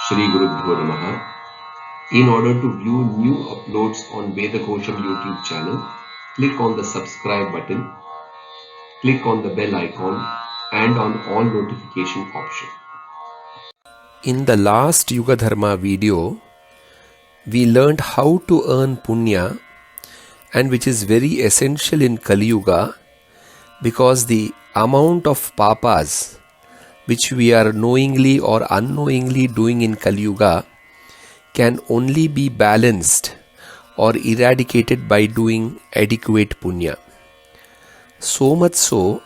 Shri Gurubhyo Namaha. In order to view new uploads on Vedakosham YouTube channel, click on the subscribe button, click on the bell icon and on all notification option. In the last Yuga Dharma video, we learned how to earn punya, and which is very essential in Kali Yuga, because the amount of papas which we are knowingly or unknowingly doing in Kali Yuga can only be balanced or eradicated by doing adequate punya. So much so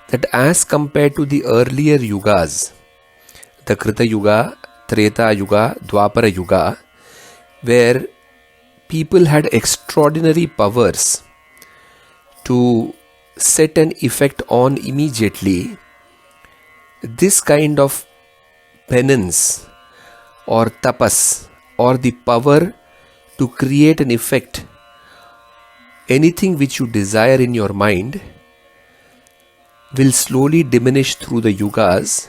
that as compared to the earlier yugas, the Krita Yuga, Treta Yuga, Dwapara Yuga, where people had extraordinary powers to set an effect on immediately, this kind of penance or tapas or the power to create an effect, anything which you desire in your mind, will slowly diminish through the yugas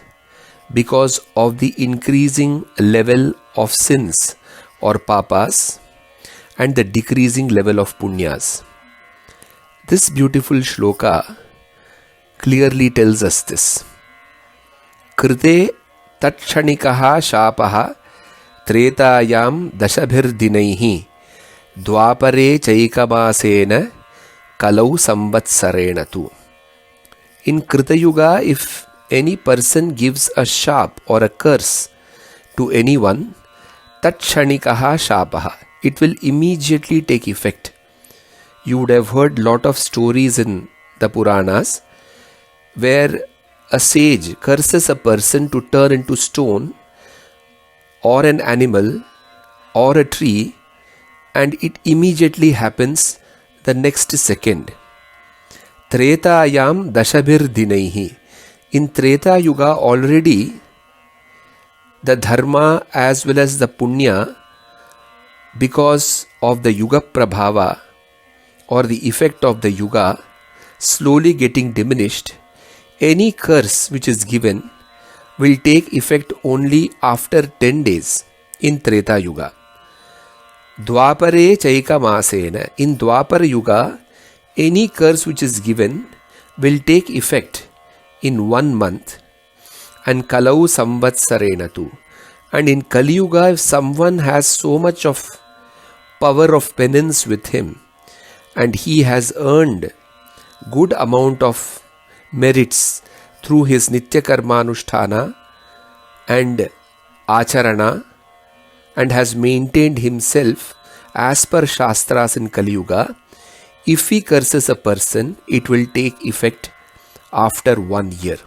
because of the increasing level of sins or papas and the decreasing level of punyas. This beautiful shloka clearly tells us this. Krite tatshanikaha shapaha tretayam dashabhirdinaihi dwapare chaikamasena kalau samvatsarena tu. In Krita Yuga, if any person gives a shap or a curse to anyone, tatshanikaha shapaha, it will immediately take effect. You would have heard lot of stories in the Puranas where a sage curses a person to turn into stone or an animal or a tree, and it immediately happens the next second. Tretayam dashabhir dinaihi. In Treta Yuga already the dharma as well as the punya, because of the yuga prabhava or the effect of the yuga slowly getting diminished, any curse which is given will take effect only after 10 days in Treta Yuga. Dwapare chaika masena. In Dwapara Yuga, any curse which is given will take effect in 1 month, and kalau samvatsarena tu. And in Kali Yuga, if someone has so much of power of penance with him and he has earned good amount of merits through his nitya karmanusthana and acharana, and has maintained himself as per shastras in Kali Yuga, if he curses a person, it will take effect after 1 year.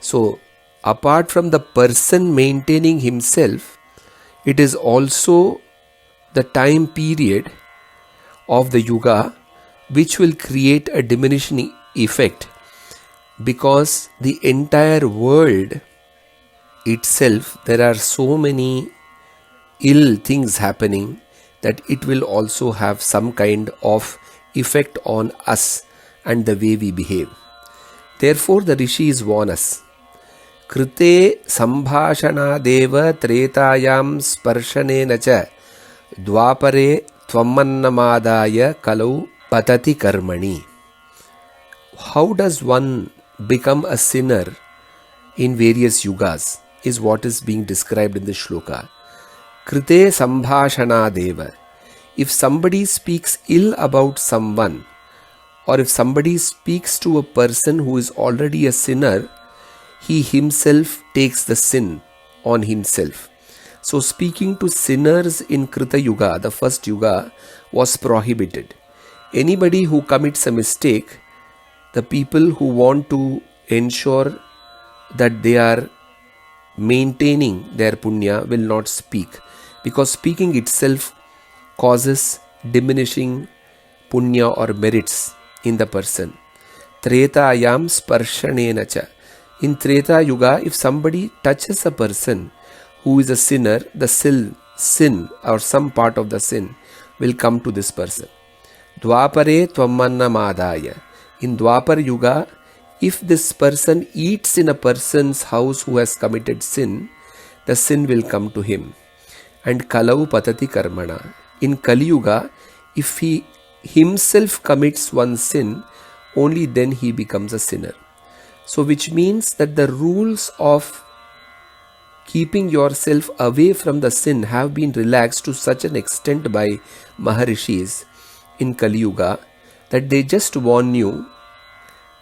So, apart from the person maintaining himself, it is also the time period of the yuga which will create a diminishing effect, because the entire world itself, there are so many ill things happening that it will also have some kind of effect on us and the way we behave. Therefore, the rishis warn us. Krite sambhashanadeva tretayam sparshanena cha dwapare tvammannamadaya kalau patati karmani. How does one become a sinner in various yugas is what is being described in the shloka. Krite sambhashanadeva. If somebody speaks ill about someone, or if somebody speaks to a person who is already a sinner, he himself takes the sin on himself. So speaking to sinners in Krita Yuga, the first Yuga, was prohibited. Anybody who commits a mistake, the people who want to ensure that they are maintaining their punya will not speak, because speaking itself causes diminishing punya or merits in the person. Tretayam sparshanena cha. In Treta Yuga, if somebody touches a person who is a sinner, the sin or some part of the sin will come to this person. Dwapare tvammannamadaya. In Dwapar Yuga, if this person eats in a person's house who has committed sin, the sin will come to him. And Kalau patati karmana. In Kali Yuga, if he himself commits one sin, only then he becomes a sinner. So which means that the rules of keeping yourself away from the sin have been relaxed to such an extent by Maharishis in Kali Yuga that they just warn you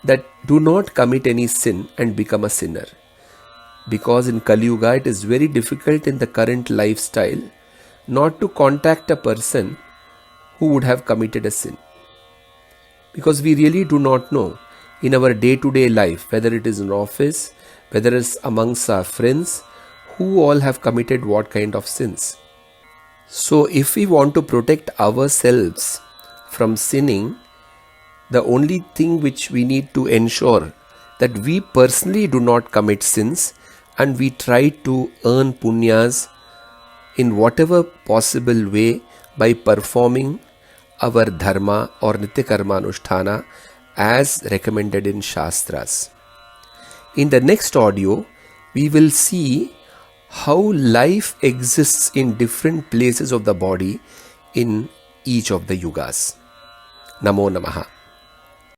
that do not commit any sin and become a sinner. Because in Kali Yuga it is very difficult in the current lifestyle not to contact a person who would have committed a sin. Because we really do not know in our day-to-day life, whether it is in office, whether it's amongst our friends, who all have committed what kind of sins. So if we want to protect ourselves from sinning, the only thing which we need to ensure that we personally do not commit sins and we try to earn punyas in whatever possible way by performing our dharma or nitya karma anusthana as recommended in Shastras. In the next audio, we will see how life exists in different places of the body in each of the yugas. Namo Namaha.